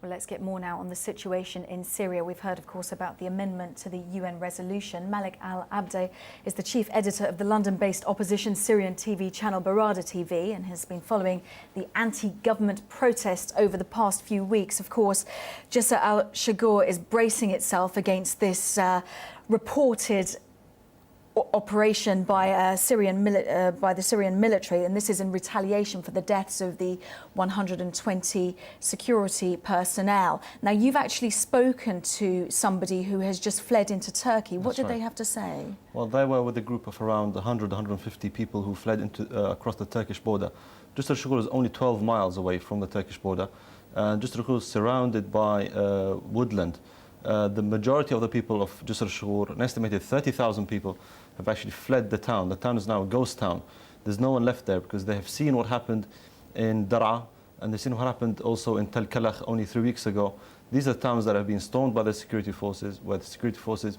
Well, let's get more now on the situation in Syria. We've heard, of course, about the amendment to the UN resolution. Malik Al-Abdeh is the chief editor of the London-based opposition Syrian TV channel Barada TV and has been following the anti-government protests over the past few weeks. Of course, Jisr al-Shagour is bracing itself against this reported operation by the Syrian military, and this is in retaliation for the deaths of the 120 security personnel. Now, you've actually spoken to somebody who has just fled into Turkey. What did they have to say? Well, they were with a group of around 150 people who fled into, across the Turkish border. Jisr al-Shagour is only 12 miles away from the Turkish border. Jisr al-Shagour is surrounded by woodland. The majority of the people of Jisr al-Shagour, an estimated 30,000 people, have actually fled the town. The town is now a ghost town. There's no one left there because they have seen what happened in Daraa, and they've seen what happened also in Tel Kalakh only 3 weeks ago. These are towns that have been stormed by the security forces, where the security forces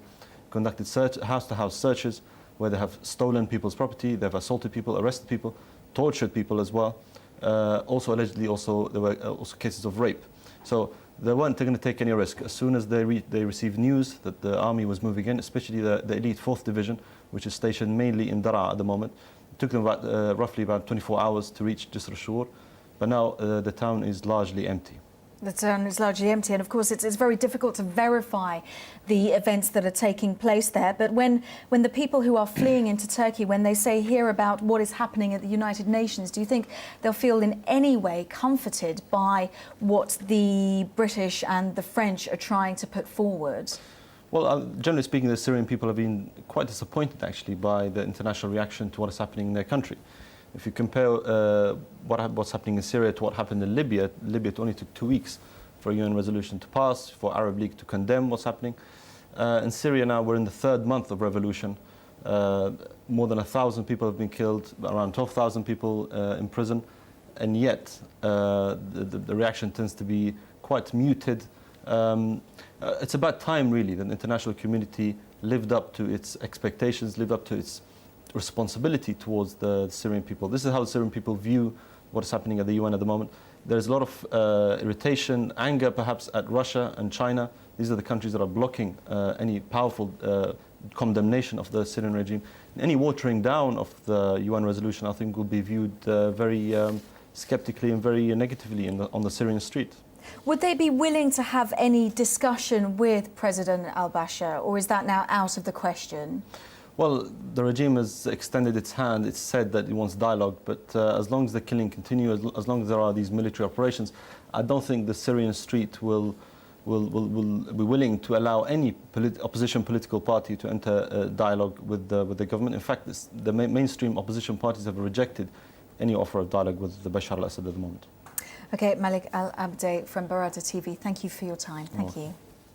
conducted house-to-house searches, where they have stolen people's property, they've assaulted people, arrested people, tortured people as well. Also, allegedly, there were also cases of rape. So they weren't going to take any risk. As soon as they received news that the army was moving in, especially the elite 4th Division, which is stationed mainly in Daraa at the moment, it took them roughly about 24 hours to reach Jisr al-Shagour, but now the town is largely empty. The town is largely empty, and of course it's very difficult to verify the events that are taking place there. But when the people who are fleeing into Turkey, when they hear about what is happening at the United Nations, do you think they'll feel in any way comforted by what the British and the French are trying to put forward? Well, generally speaking, the Syrian people have been quite disappointed actually by the international reaction to what is happening in their country. If you compare what's happening in Syria to what happened in Libya, it only took 2 weeks for a UN resolution to pass, for Arab League to condemn what's happening. In Syria now, we're in the 3rd month of revolution. More than 1,000 people have been killed, around 12,000 people in prison, and yet the reaction tends to be quite muted. It's about time, really, that the international community lived up to its expectations, lived up to its responsibility towards the Syrian people. This is how the Syrian people view what is happening at the UN at the moment. There's a lot of irritation, anger perhaps at Russia and China. These are the countries that are blocking any powerful condemnation of the Syrian regime. Any watering down of the UN resolution, I think, will be viewed very skeptically and very negatively on the Syrian street. Would they be willing to have any discussion with President al-Bashir, or is that now out of the question? Well, the regime has extended its hand. It's said that it wants dialogue, but as long as the killing continues, as long as there are these military operations, I don't think the Syrian street will be willing to allow any opposition political party to enter a dialogue with the government. In fact, the mainstream opposition parties have rejected any offer of dialogue with the Bashar al-Assad at the moment. Okay, Malik Al-Abdeh from Barada TV, thank you for your time. Thank you.